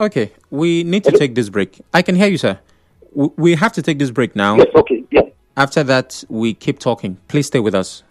Okay, we need to Hello? take this break. I can hear you, sir. We have to take this break now. Yes, okay, yeah. After that, we keep talking. Please stay with us.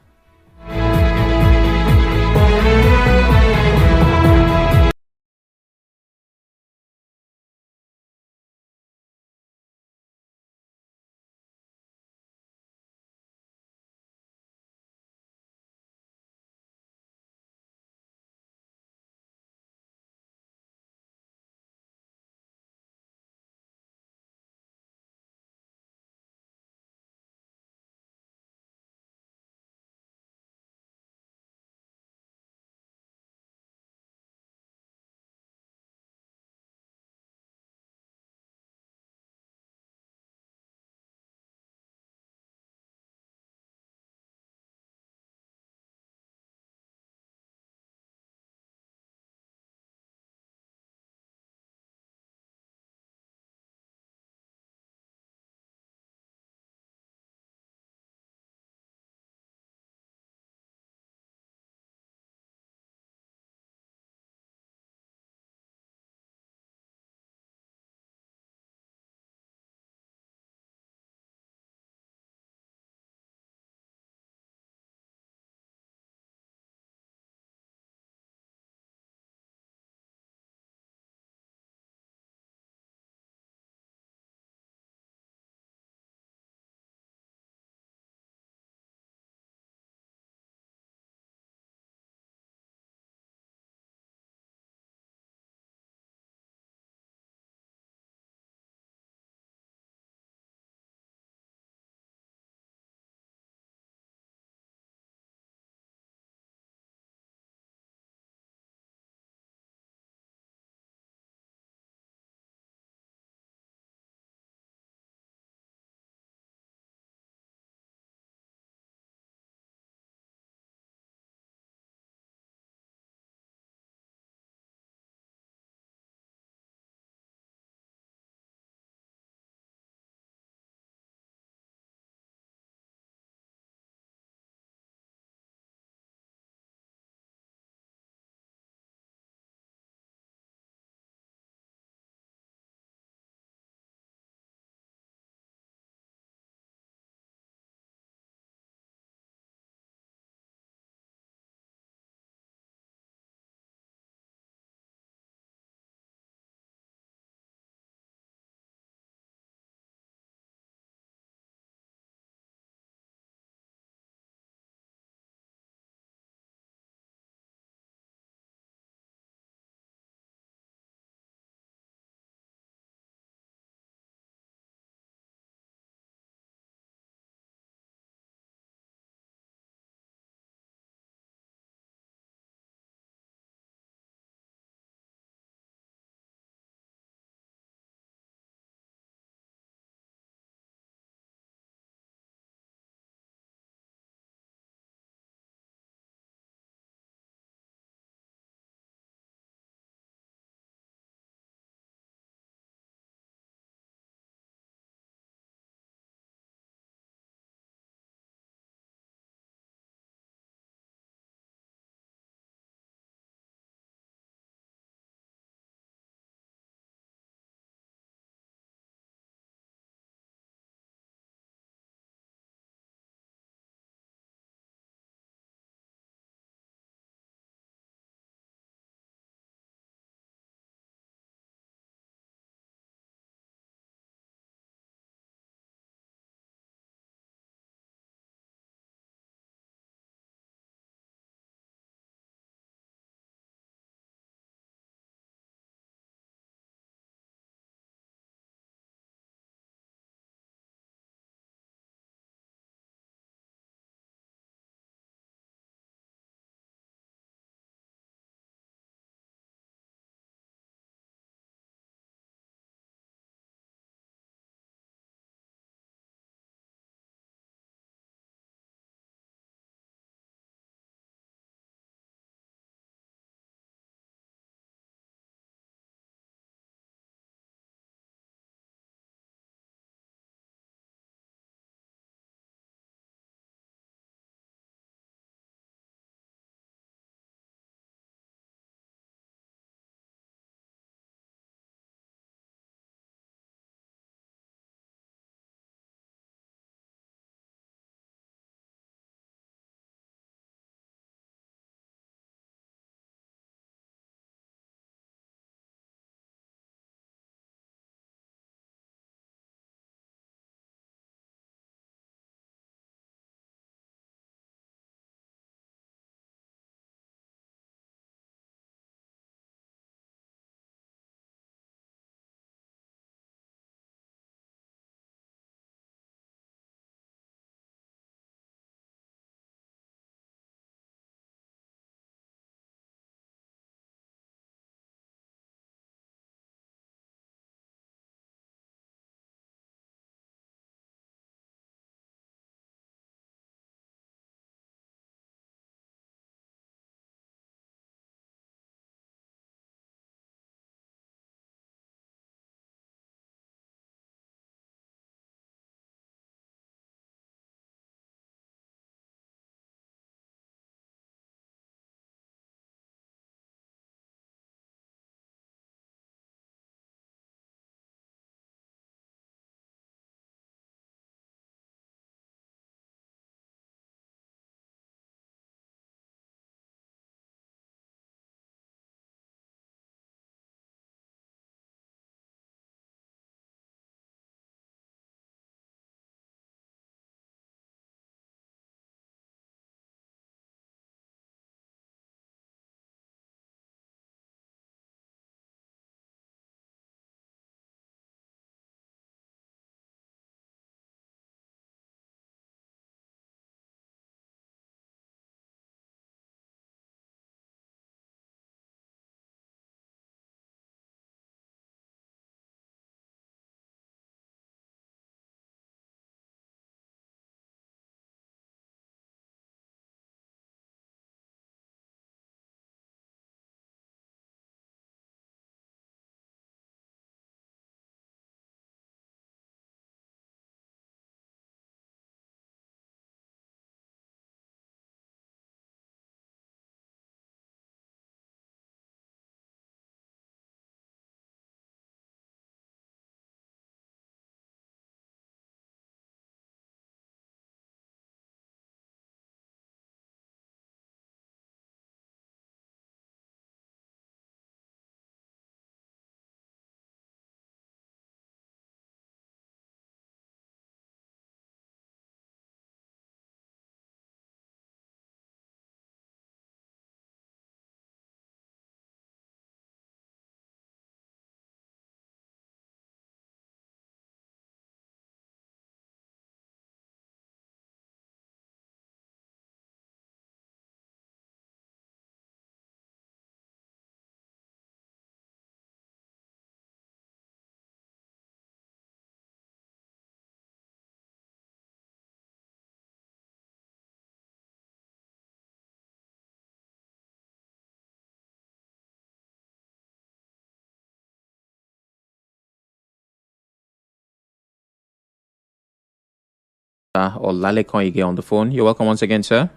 Olalekan on the phone. You're welcome once again, sir.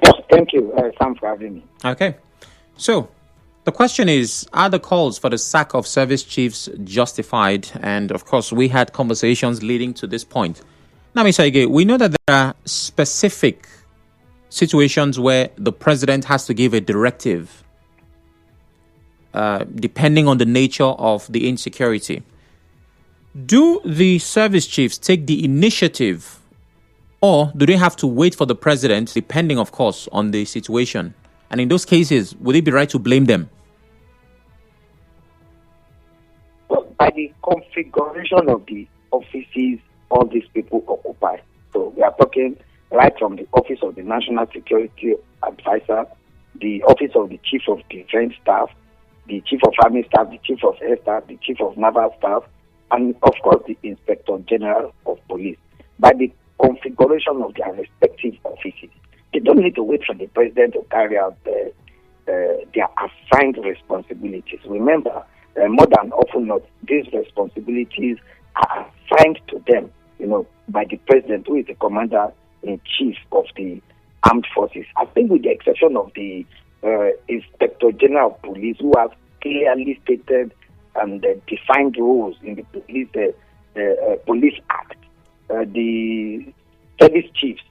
Yes, thank you, Sam, for having me. Okay. So, the question is, are the calls for the sack of service chiefs justified? And, of course, we had conversations leading to this point. Now, Mr. Ige, we know that there are specific situations where the president has to give a directive depending on the nature of the insecurity. Do the service chiefs take the initiative, or do they have to wait for the president, depending, of course, on the situation? And in those cases, would it be right to blame them? Well, by the configuration of the offices all these people occupy. So we are talking right from the Office of the National Security Advisor, the Office of the Chief of Defense Staff, the Chief of Army Staff, the Chief of Air Staff, the Chief of Naval Staff, and of course the Inspector General of Police. By the configuration of their respective offices, they don't need to wait for the president to carry out their assigned responsibilities. Remember, more than often not, these responsibilities are assigned to them, by the president, who is the commander-in-chief of the armed forces. I think with the exception of the Inspector General of Police, who has clearly stated and defined rules in the Police Act, the service chiefs,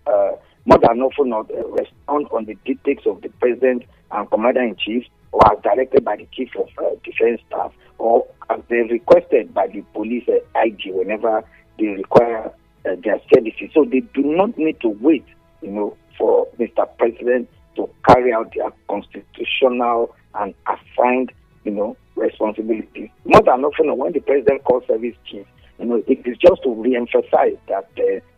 more than often not, respond on the dictates of the president and commander-in-chief, or as directed by the chief of defense staff, or as they requested by the police IG whenever they require their services. So they do not need to wait, for Mr. President to carry out their constitutional and assigned, responsibilities. More than often, when the president calls service chief, it is just to re-emphasize that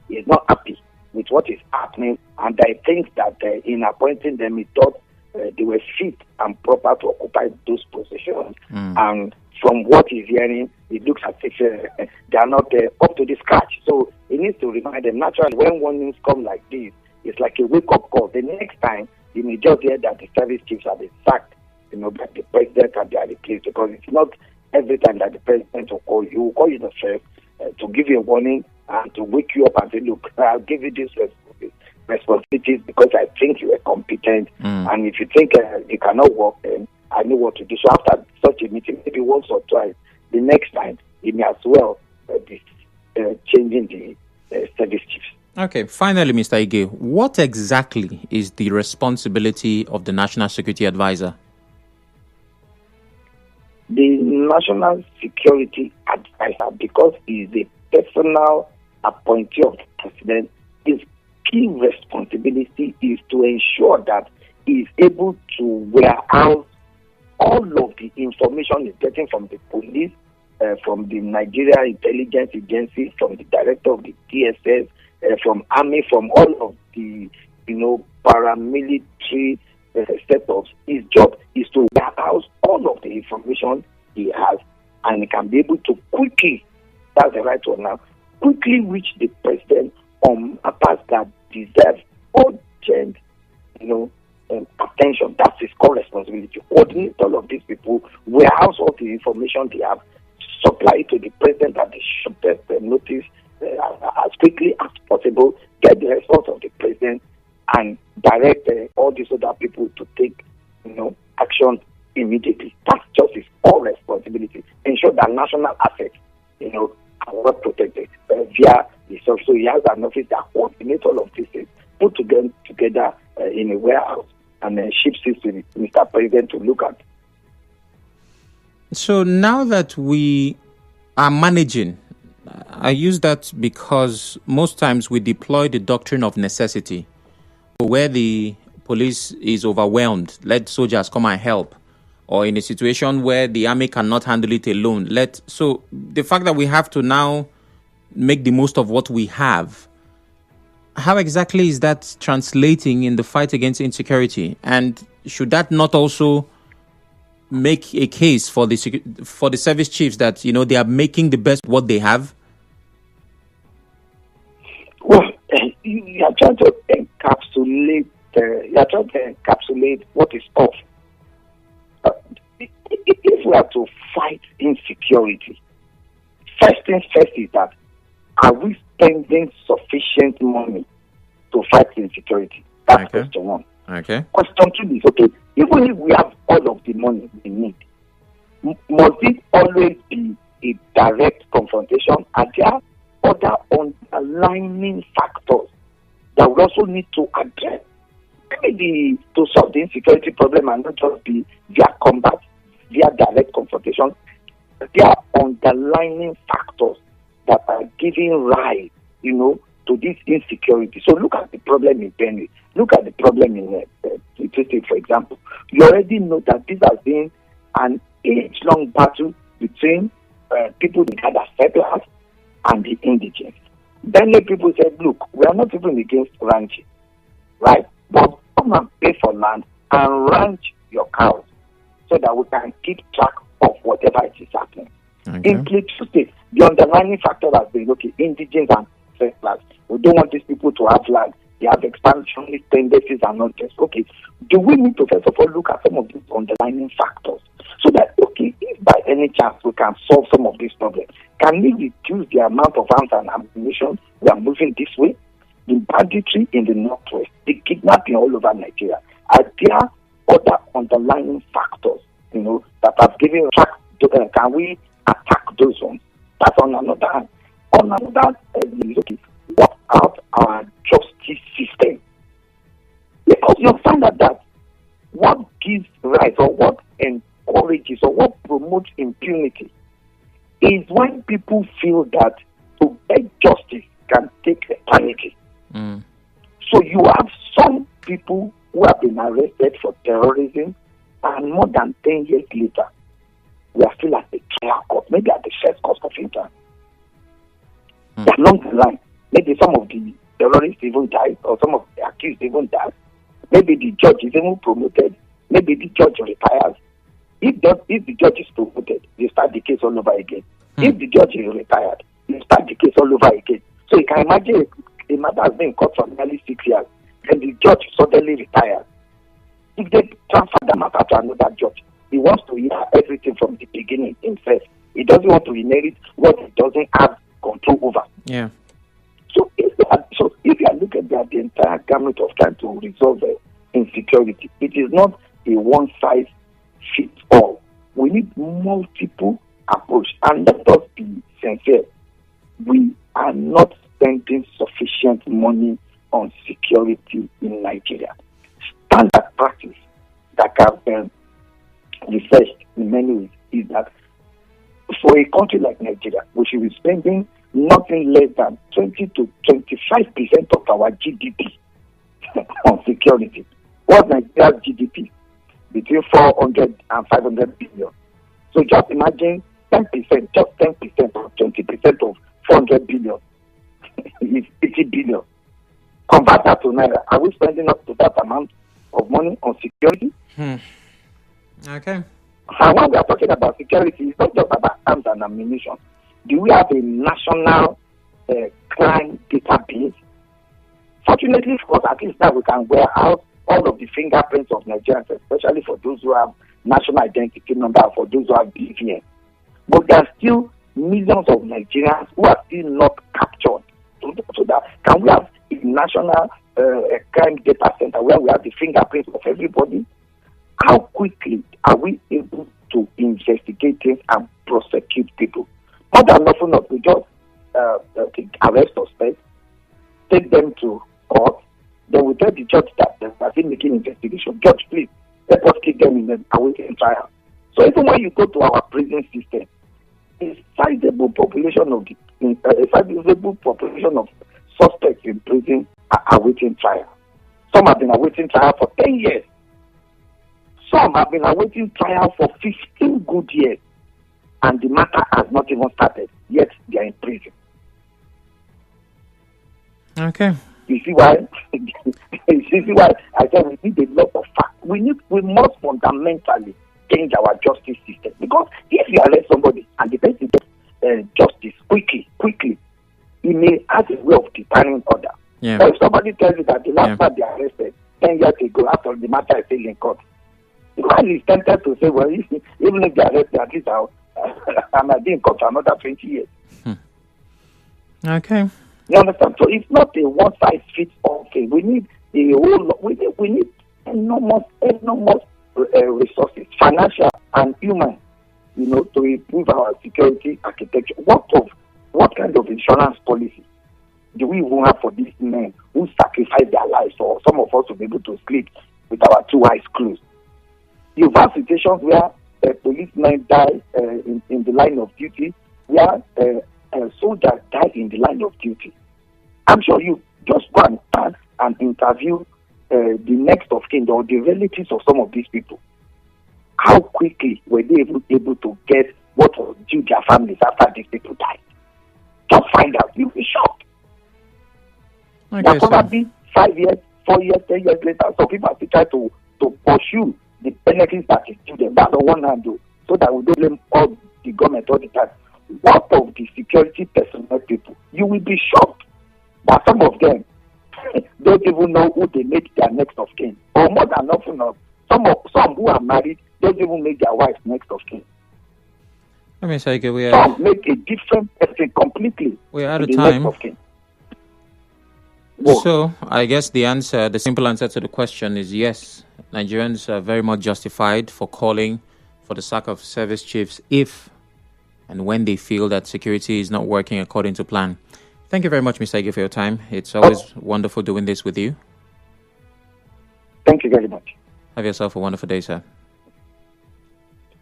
he is not happy with what is happening, and I think that in appointing them, he thought they were fit and proper to occupy those positions. And from what he's hearing, it looks as if they are not up to the scratch. So he needs to remind them. Naturally, when warnings come like this, it's like a wake-up call. The next time, you may just hear that the service chiefs are being sacked, by the president and they are replaced, because it's not every time that the president will call you. He will call you the first to give you a warning and to wake you up and say, look, I'll give you this responsibilities because I think you are competent, and if you think you cannot work, then I know what to do. So after such a meeting, maybe once or twice, the next time, he may as well be changing the service chiefs. Okay, finally, Mr. Ige, what exactly is the responsibility of the National Security Advisor? The National Security Advisor, because he is a personal appointee of the president, his key responsibility is to ensure that he is able to warehouse all of the information he's getting from the police, from the Nigeria Intelligence Agency, from the director of the DSS, from Army, from all of the, paramilitary setups. His job is to warehouse all of the information he has, and he can be able to quickly, that's the right one now, quickly reach the president on matters that deserve urgent, attention. That's his core responsibility. Coordinate all of these people, warehouse all the information they have, supply it to the president at the shortest notice, as quickly as possible, get the response of the president, and direct all these other people to take, action immediately. That's just his core responsibility. Ensure that national assets, are well protected via the so he has an office that coordinates all of these things, put them together in a warehouse, and then ships it to Mr. President to look at. So now that we are managing, I use that because most times we deploy the doctrine of necessity, where the police is overwhelmed, let soldiers come and help, or in a situation where the army cannot handle it alone. So the fact that we have to now make the most of what we have, how exactly is that translating in the fight against insecurity? And should that not also make a case for the service chiefs that they are making the best what they have? Well, you are trying to encapsulate. What is off. If we are to fight insecurity, first things first is that Are we spending sufficient money to fight insecurity? That's question one. Okay. Question two is, okay, even if we have all of the money we need, must it always be a direct confrontation? Are there other underlying factors that we also need to address? Maybe to solve the insecurity problem and not just be via combat, via direct confrontation. There are underlying factors that are giving rise, to this insecurity. So look at the problem in Benue. Look at the problem in State, for example. You already know that this has been an age-long battle between people that are settlers and the indigents. Benue people said, look, we are not even against ranching, right? But come and pay for land and ranch your cows so that we can keep track of whatever it is happening. Okay. In Plateau State, the underlying factor has been, okay, indigents and settlers. We don't want these people to have land. They have expansionist tendencies and not just. Okay, do we need to first of all look at some of these underlying factors so that, okay, if by any chance we can solve some of these problems, can we reduce the amount of arms and ammunition we are moving this way? The banditry in the northwest, the kidnapping all over Nigeria. Are there other underlying factors, that have given track? Can we attack those ones? That's on another hand. On another hand, okay, what about our justice system? Because you find out that what gives rise or what encourages or what promotes impunity is when people feel that to get justice can take eternity. So you have some people who have been arrested for terrorism, and more than 10 years later, we are still at the trial court, maybe at the first court of interest. Along the line, maybe some of the terrorists even died, or some of the accused even died. Maybe the judge is even promoted. Maybe the judge retires. If the judge is promoted, you start the case all over again. If the judge is retired, you start the case all over again. So you can imagine a matter has been in court for nearly 6 years, and the judge suddenly retires. If they transfer the matter to another judge, he wants to hear everything from the beginning himself. He doesn't want to inherit what he doesn't have control over. Yeah. So if you are looking at the entire gamut of trying to resolve insecurity, it is not a one-size-fits-all. We need multiple approach. And let us be sincere. We are not spending sufficient money on security in Nigeria. Standard practice that can be researched in many ways is that for a country like Nigeria, we should be spending nothing less than 20 to 25% of our GDP on security. What's Nigeria's GDP? Between 400 and 500 billion. So just imagine 10%, just 10% or 20% of 400 billion is 80 billion. Convert that to Naira. Are we spending up to that amount of money on security? Okay. And when we are talking about security, it's not just about arms and ammunition. Do we have a national crime database? Fortunately for us, at least now we can wear out all of the fingerprints of Nigerians, especially for those who have national identity number, for those who have BVN. But there are still millions of Nigerians who are still not captured. So that can we have a national crime data center where we have the fingerprints of everybody? How quickly are we able to investigate things and prosecute people? More than often not, we just arrest suspects, take them to court, then we tell the judge that they are still making investigation. Judge, please, let us keep them in the awaiting trial. So even when you go to our prison system, a sizable population of suspects in prison are awaiting trial. Some have been awaiting trial for 10 years. Some have been awaiting trial for 15 good years, and the matter has not even started, yet they are in prison. Okay. You see why? I said we need a lot of facts. We must fundamentally change our justice system, because if you arrest somebody and the person gets justice quickly, he may have a way of deterring order. Yeah. But if somebody tells you that the last time they arrested 10 years ago, after the matter is still in court, the man is tempted to say, well, even if they arrest me, at least I might be in court for another 20 years. Okay. You understand? So it's not a one-size-fits-all thing. We need a whole lot. We need enormous resources, financial and human, to improve our security architecture. What kind of insurance policy do we even have for these men who sacrifice their lives, or some of us to be able to sleep with our two eyes closed? You've had situations where policemen die in the line of duty, where soldiers die in the line of duty. I'm sure you just go and stand and interview the next of kin or the relatives of some of these people. How quickly were they able to get what was due their families after these people died? Just find out. You'll be shocked. Okay, probably 5 years, 4 years, 10 years later, some people are still trying to pursue the benefits that is due them. That's on one hand, though, so that we don't blame all the government all the time. What of the security personnel people? You will be shocked that some of them don't even know who they make their next of kin. Or more than often, some who are married don't even make their wives next of kin. Let me say, some make a different person completely. We're out of time. Next of kin. So, I guess the simple answer to the question is yes. Nigerians are very much justified for calling for the sack of service chiefs if and when they feel that security is not working according to plan. Thank you very much, Mr. Ige, for your time. It's always wonderful doing this with you. Thank you very much. Have yourself a wonderful day, sir.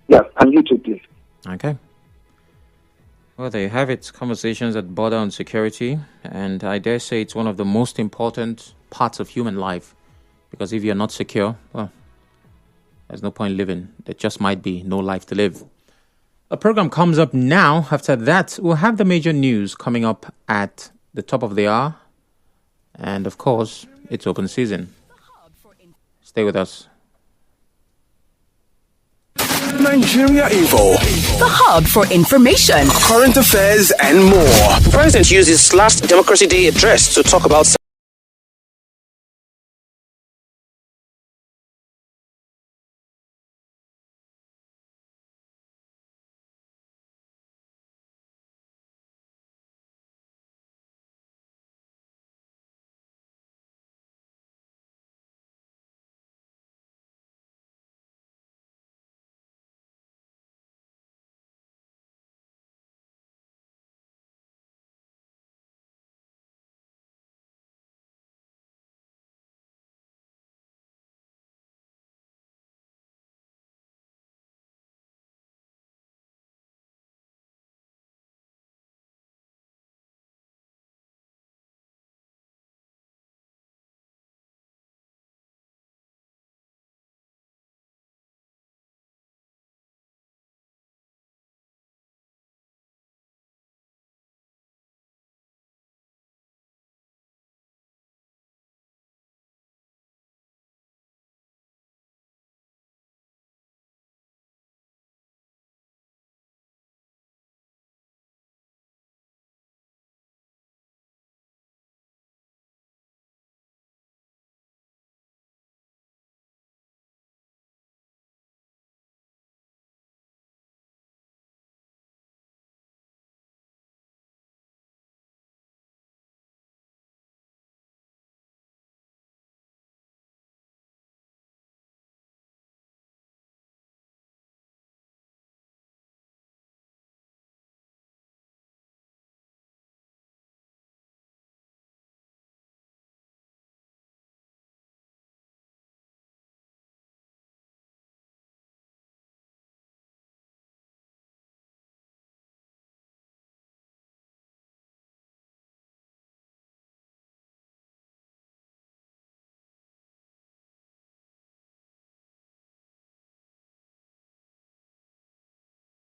Yes, and you too, please. Okay. Well, there you have it. Conversations that border on security. And I dare say it's one of the most important parts of human life. Because if you're not secure, well, there's no point living. There just might be no life to live. A program comes up now. After that, we'll have the major news coming up at the top of the hour. And of course, it's open season. Stay with us. Nigeria Info. The hub for information, Current affairs and more. The president used his last Democracy Day address to talk about